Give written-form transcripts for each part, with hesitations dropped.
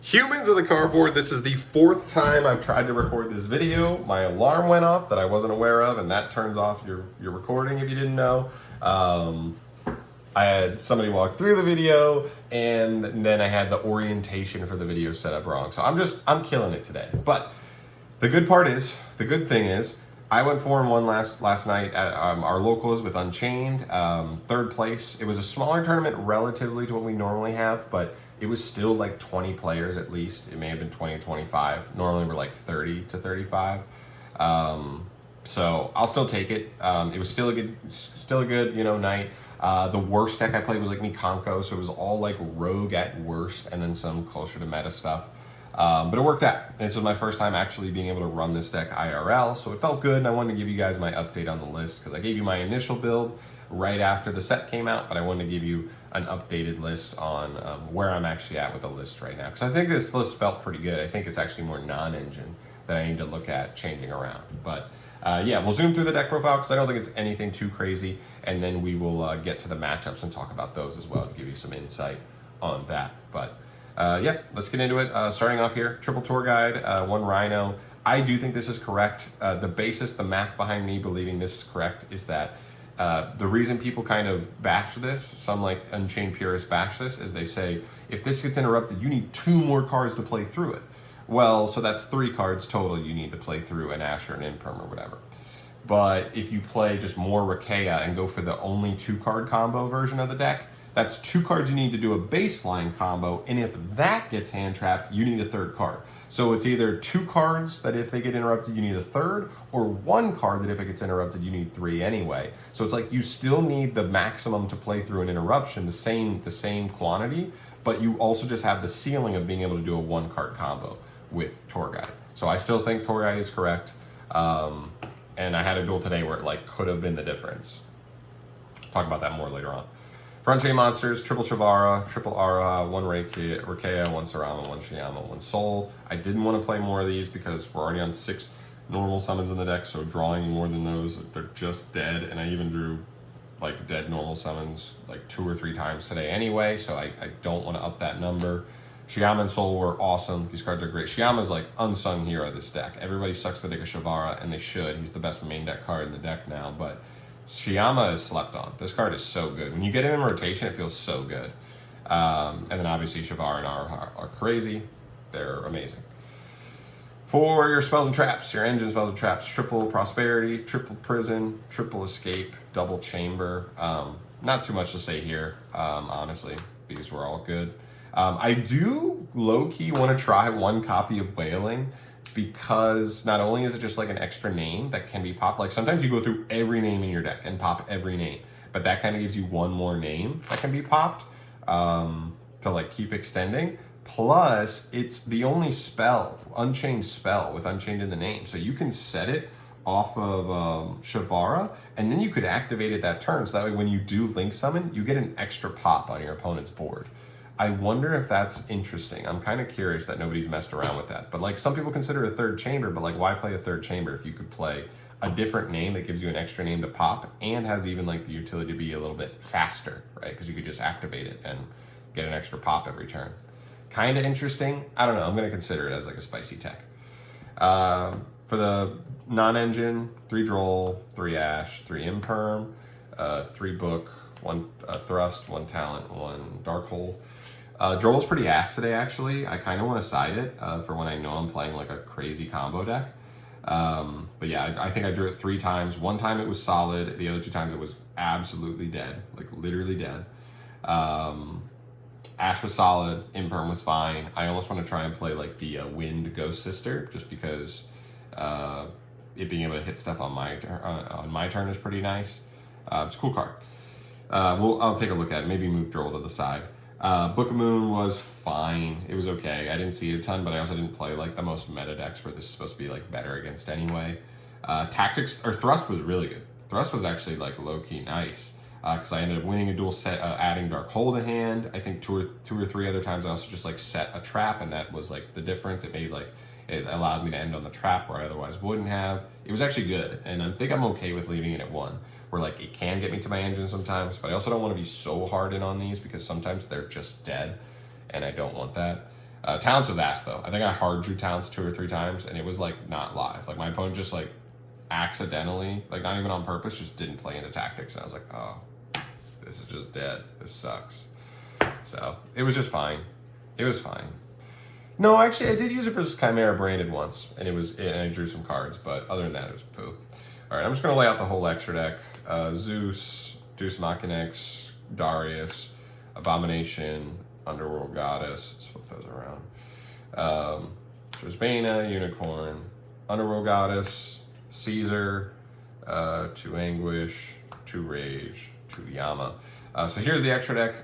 Humans of the cardboard, this is the fourth time I've tried to record this video. My alarm went off that I wasn't aware of, and that turns off your recording if you didn't know. I had somebody walk through the video, and then I had the orientation for the video set up wrong. So I'm killing it today. But the good thing is, I went 4-1 last night at our locals with Unchained, third place. It was a smaller tournament relatively to what we normally have, but it was still like 20 players at least. It may have been 20 to 25. Normally we're like 30 to 35. So I'll still take it. It was still a good night. The worst deck I played was like Mikanko, so it was all like rogue at worst, and then some closer to meta stuff. But it worked out. This was my first time actually being able to run this deck IRL, so it felt good, and I wanted to give you guys my update on the list, because I gave you my initial build right after the set came out, but I wanted to give you an updated list on where I'm actually at with the list right now, because I think this list felt pretty good. I think it's actually more non-engine that I need to look at changing around. But yeah, we'll zoom through the deck profile because I don't think it's anything too crazy, and then we will get to the matchups and talk about those as well to give you some insight on that. But yeah, let's get into it. Starting off here, triple tour guide, one Rhino. I do think this is correct. The math behind me believing this is correct is that the reason people kind of bash this, some like Unchained purists bash this, is they say, if this gets interrupted, you need 2 more cards to play through it. Well, so that's 3 cards total you need to play through an Asher and Imperm or whatever. But if you play just more Rakea and go for the only 2-card combo version of the deck, that's 2 cards you need to do a baseline combo, and if that gets hand trapped, you need a 3rd card. So it's either 2 cards that if they get interrupted, you need a 3rd, or 1 card that if it gets interrupted, you need 3 anyway. So it's like you still need the maximum to play through an interruption, the same quantity, but you also just have the ceiling of being able to do a 1-card combo with Tour Guide. So I still think Tour Guide is correct. And I had a duel today where it like could have been the difference. Talk about that more later on. For Unchained monsters, triple Shavara, triple Ara, 1 Rakea, 1 Sarama, 1 Shiyama, 1 Soul. I didn't want to play more of these because we're already on 6 normal summons in the deck, so drawing more than those, they're just dead. And I even drew like dead normal summons like 2 or 3 times today anyway, so I don't want to up that number. Shiyama and Soul were awesome. These cards are great. Shiyama's like unsung hero of this deck. Everybody sucks the deck of Shavara, and they should. He's the best main deck card in the deck now, but Shiyama is slept on. This card is so good. When you get him in rotation, it feels so good. And then obviously Shavara and Ara are crazy. They're amazing. For your spells and traps, your engine spells and traps, triple Prosperity, triple Prison, triple Escape, double Chamber. Not too much to say here, honestly. These were all good. I do low-key want to try 1 copy of Wailing, because not only is it just like an extra name that can be popped, like sometimes you go through every name in your deck and pop every name, but that kind of gives you 1 more name that can be popped to like keep extending. Plus, it's the only spell, Unchained spell with Unchained in the name. So you can set it off of Shavara, and then you could activate it that turn. So that way when you do Link Summon, you get an extra pop on your opponent's board. I wonder if that's interesting. I'm kind of curious that nobody's messed around with that. But like some people consider a 3rd chamber, but like why play a 3rd chamber if you could play a different name that gives you an extra name to pop and has even like the utility to be a little bit faster, right? Because you could just activate it and get an extra pop every turn. Kind of interesting. I don't know. I'm going to consider it as like a spicy tech. For the non-engine, 3 Droll, 3 Ash, 3 Imperm, 3 Book, 1 Thrust, 1 Talent, 1 Dark Hole. Droll's pretty ass today, actually. I kind of want to side it for when I know I'm playing like a crazy combo deck. But yeah, I think I drew it 3 times. 1 time it was solid. The other 2 times it was absolutely dead, like literally dead. Ash was solid. Imperm was fine. I almost want to try and play like the Wind Ghost Sister, just because it being able to hit stuff on my turn is pretty nice. It's a cool card. I'll take a look at it. Maybe move Droll to the side. Book of Moon was fine. It was okay. I didn't see it a ton, but I also didn't play like the most meta decks where this is supposed to be like better against anyway. Tactics or Thrust was really good. Thrust was actually like low-key nice because I ended up winning a duel set, adding Dark Hole to hand. I think two or three other times I also just like set a trap, and that was like the difference. It allowed me to end on the trap where I otherwise wouldn't have. It was actually good, and I think I'm okay with leaving it at 1, where like it can get me to my engine sometimes, but I also don't want to be so hard in on these because sometimes they're just dead, and I don't want that. Talents was ass though. I think I hard drew Talents 2 or 3 times, and it was like not live. Like my opponent just like accidentally, like not even on purpose, just didn't play into tactics, and I was like, oh, this is just dead. This sucks. So it was just fine. It was fine. No, actually, I did use it for Chimera branded once, and I drew some cards, but other than that, it was poo. All right, I'm just gonna lay out the whole extra deck. Zeus, Deus Machinex, Darius, Abomination, Underworld Goddess. Let's flip those around. Trisbana, Unicorn, Underworld Goddess, Caesar, 2 Anguish, 2 Rage, 2 Yama. So here's the extra deck.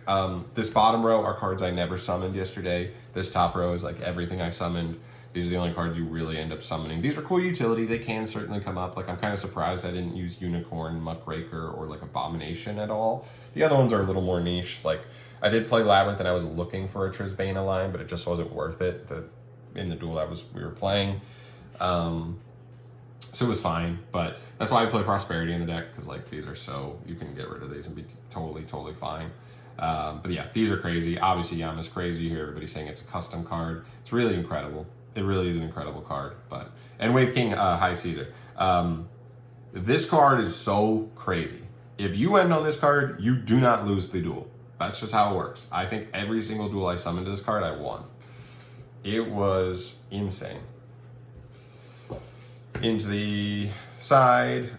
This bottom row are cards I never summoned yesterday. This top row is like everything I summoned. These are the only cards you really end up summoning. These are cool utility. They can certainly come up. Like I'm kind of surprised I didn't use Unicorn, Muckraker, or like Abomination at all. The other ones are a little more niche. Like I did play Labyrinth and I was looking for a Trisbana line, but it just wasn't worth it in the duel we were playing. So it was fine, but that's why I play Prosperity in the deck, because like these are so, you can get rid of these and be totally fine. But yeah, these are crazy. Obviously Yama's crazy. You hear everybody saying it's a custom card. It's really incredible. It really is an incredible card. And Wave King, High Caesar. This card is so crazy. If you end on this card, you do not lose the duel. That's just how it works. I think every single duel I summoned to this card, I won. It was insane. Into the side,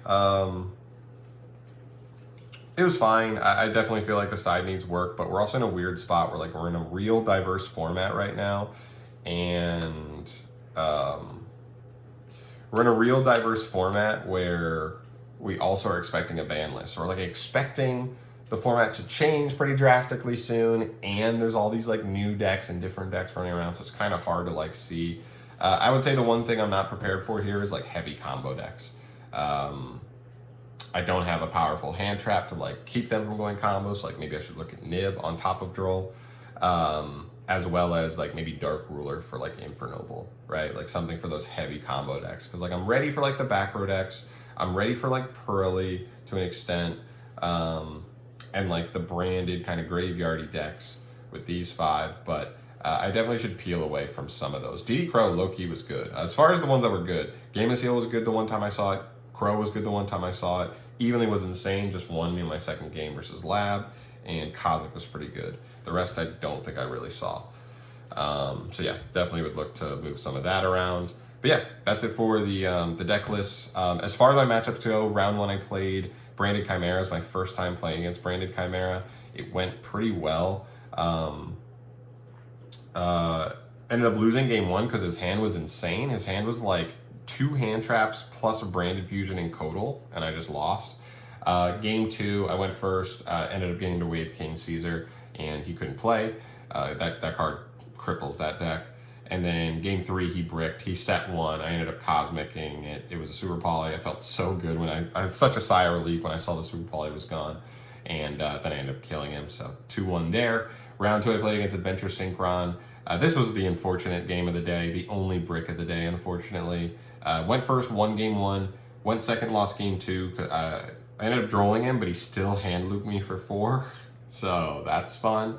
it was fine. I definitely feel like the side needs work, but we're also in a weird spot where like we're in a real diverse format right now, and we're in a real diverse format where we also are expecting a ban list. So we're like expecting the format to change pretty drastically soon, and there's all these like new decks and different decks running around, so it's kind of hard to like see. I would say the one thing I'm not prepared for here is like heavy combo decks. I don't have a powerful hand trap to like keep them from going combos, so like maybe I should look at Nib on top of Droll, as well as like maybe Dark Ruler for like Infernoble, right? Like something for those heavy combo decks, because like I'm ready for like the back row decks. I'm ready for like Pearly to an extent, and like the branded kind of graveyardy decks with these 5, but I definitely should peel away from some of those. DD Crow, low-key was good. As far as the ones that were good, Game of Seal was good the one time I saw it. Crow was good the one time I saw it. Evenly was insane, just won me in my second game versus Lab. And Cosmic was pretty good. The rest I don't think I really saw. So yeah, definitely would look to move some of that around. But yeah, that's it for the deck list. As far as my matchups go, round 1 I played Branded Chimera. It was my first time playing against Branded Chimera. It went pretty well. Ended up losing game 1 because his hand was insane. His hand was like 2 hand traps plus a Branded Fusion and Codal, and I just lost. Game 2, I went first, ended up getting to Wave King Caesar, and he couldn't play. That card cripples that deck. And then game 3, he bricked. He set 1. I ended up cosmicking it. It was a Super Poly. I felt so good when I had such a sigh of relief when I saw the Super Poly was gone. And then I ended up killing him. So 2-1 there. Round 2, I played against Adventure Synchron. This was the unfortunate game of the day, the only brick of the day, unfortunately. Went first, won game 1. Went second, lost game 2. I ended up drolling him, but he still hand looped me for 4. So that's fun.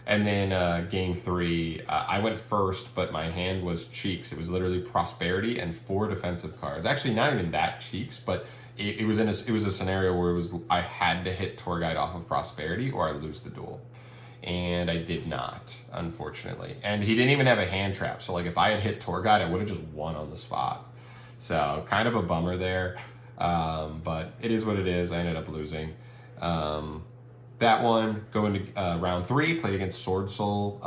And then game 3, I went first, but my hand was Cheeks. It was literally Prosperity and 4 defensive cards. Actually, not even that Cheeks, but it was a scenario where I had to hit Tour Guide off of Prosperity or I lose the duel. And I did not, unfortunately. And he didn't even have a hand trap. So like if I had hit Tour Guide, I would have just won on the spot. So kind of a bummer there. But it is what it is. I ended up losing. That one, going to round 3, played against Sword Soul.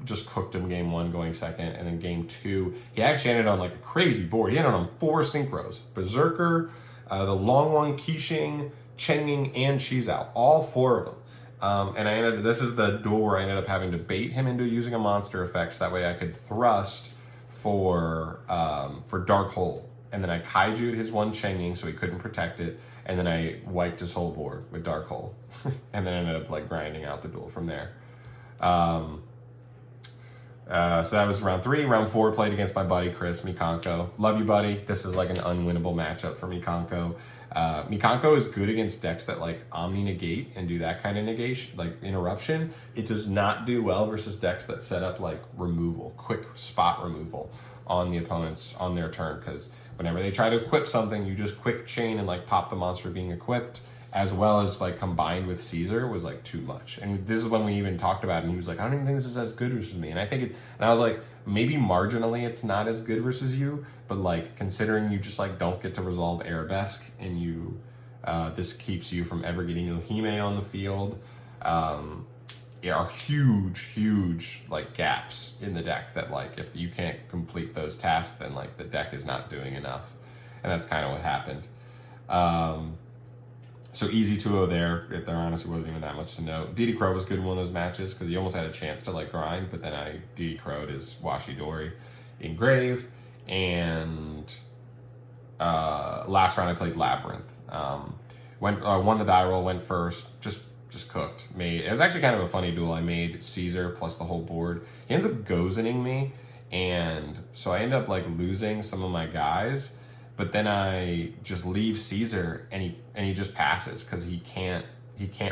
Just cooked him game 1, going second. And then game 2, he actually ended on like a crazy board. He ended on 4 synchros. Berserker, the long one, Qixing, Chenging, and Chizao. All 4 of them. And this is the duel where I ended up having to bait him into using a monster effect so that way I could thrust for Dark Hole. And then I kaiju'd his one Chenging so he couldn't protect it. And then I wiped his whole board with Dark Hole. And then ended up like grinding out the duel from there. So that was round 3. Round 4, played against my buddy Chris Mikanko. Love you, buddy. This is like an unwinnable matchup for Mikanko. Mikanko is good against decks that like Omni negate and do that kind of negation, like interruption. It does not do well versus decks that set up like removal, quick spot removal on the opponents on their turn, because whenever they try to equip something, you just quick chain and like pop the monster being equipped, as well as like combined with Caesar was like too much. And this is when we even talked about it, and he was like, I don't even think this is as good versus me. And I think it, and I was like, maybe marginally it's not as good versus you, but like considering you just like don't get to resolve Arabesque, and you this keeps you from ever getting Ohime on the field. There are huge like gaps in the deck that like if you can't complete those tasks, then like the deck is not doing enough. And that's kind of what happened. So easy 2-0 there. There honestly wasn't even that much to note. DD Crow was good in one of those matches because he almost had a chance to like grind, but then I DD Crow'd his Washidori in Grave. And last round I played Labyrinth. Won the die roll, went first, just cooked. It was actually kind of a funny duel. I made Caesar plus the whole board. He ends up gozening me, and so I end up like losing some of my guys. But then I just leave Caesar, and he just passes because he can't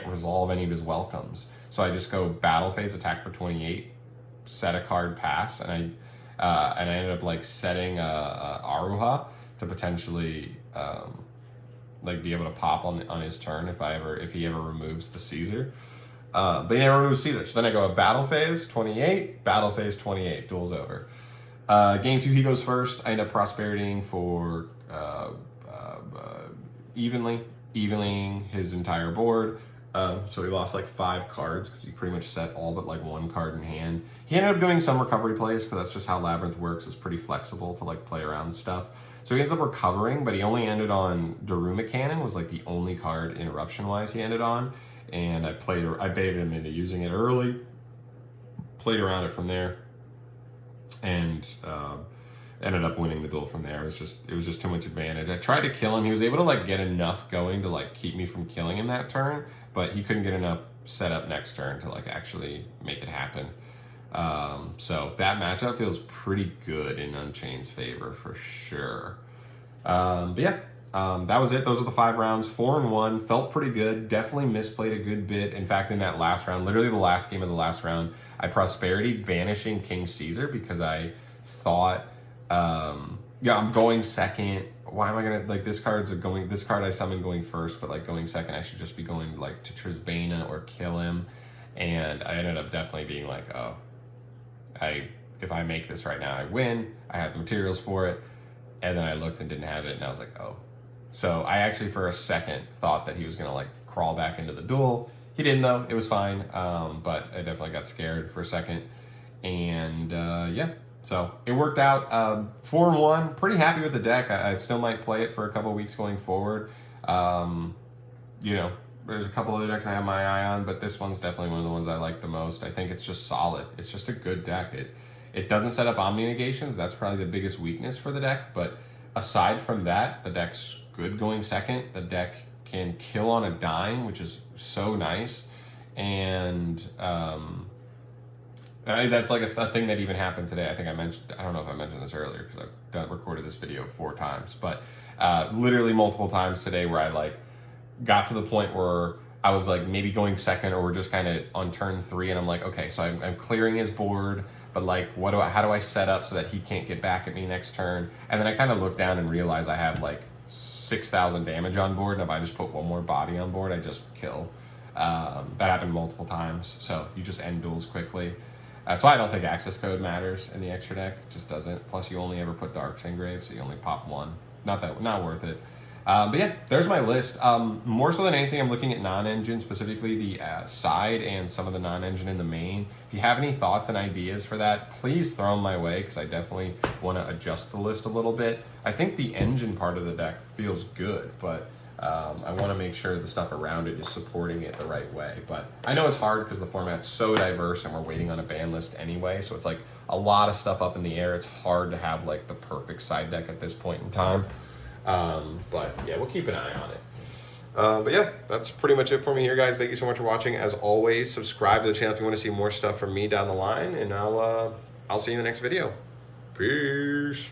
resolve any of his welcomes. So I just go battle phase, attack for 28, set a card, pass, and I ended up like setting a Aruha to potentially like be able to pop on his turn if he ever removes the Caesar. But he never removes Caesar. So then I go a battle phase 28, battle phase 28, duel's over. Game 2, he goes first. I end up prosperitying for evening his entire board. So he lost like 5 cards because he pretty much set all but like 1 card in hand. He ended up doing some recovery plays because that's just how Labyrinth works. It's pretty flexible to like play around stuff. So he ends up recovering, but he only ended on Daruma Cannon, was like the only card interruption-wise he ended on. And I baited him into using it early, played around it from there, and ended up winning the duel from there. It was just too much advantage. I tried to kill him. He was able to like get enough going to like keep me from killing him that turn, but he couldn't get enough set up next turn to like actually make it happen. So that matchup feels pretty good in Unchained's favor for sure. But yeah, that was it. Those are the 5 rounds. 4-1, felt pretty good. Definitely misplayed a good bit. In fact, in that last round, literally the last game of the last round, I prosperity banishing King Caesar because I thought, yeah, I'm going second. Why am I gonna like this card I summoned going first, but like going second, I should just be going like to Trisbana or kill him. And I ended up definitely being like, oh, if I make this right now, I win. I had the materials for it. And then I looked and didn't have it, and I was like, oh. So I actually for a second thought that he was gonna like crawl back into the duel. He didn't though, it was fine. But I definitely got scared for a second. And yeah, so it worked out. 4-1, pretty happy with the deck. I still might play it for a couple weeks going forward. You know, there's a couple other decks I have my eye on, but this one's definitely one of the ones I like the most. I think it's just solid. It's just a good deck. It doesn't set up Omni negations. That's probably the biggest weakness for the deck. But aside from that, the deck's good going second. The deck can kill on a dime, which is so nice. And that's like a thing that even happened today. I think I don't know if I mentioned this earlier because I've recorded this video 4 times. But literally multiple times today where I like got to the point where I was like maybe going second, or we're just kind of on turn 3, and I'm like, okay, so I'm clearing his board, but like how do I set up so that he can't get back at me next turn? And then I kind of look down and realize I have like 6,000 damage on board, and if I just put 1 more body on board, I just kill. That happened multiple times, so you just end duels quickly. That's why I don't think access code matters in the extra deck. It just doesn't. Plus you only ever put Darks in Grave, so you only pop 1. Not worth it. But yeah, there's my list. More so than anything, I'm looking at non-engine, specifically the side and some of the non-engine in the main. If you have any thoughts and ideas for that, please throw them my way, because I definitely want to adjust the list a little bit. I think the engine part of the deck feels good, but I want to make sure the stuff around it is supporting it the right way. But I know it's hard because the format's so diverse and we're waiting on a ban list anyway, so it's like a lot of stuff up in the air. It's hard to have like the perfect side deck at this point in time. But yeah, we'll keep an eye on it. But yeah, that's pretty much it for me here, guys. Thank you so much for watching. As always, subscribe to the channel if you want to see more stuff from me down the line, and I'll see you in the next video. Peace.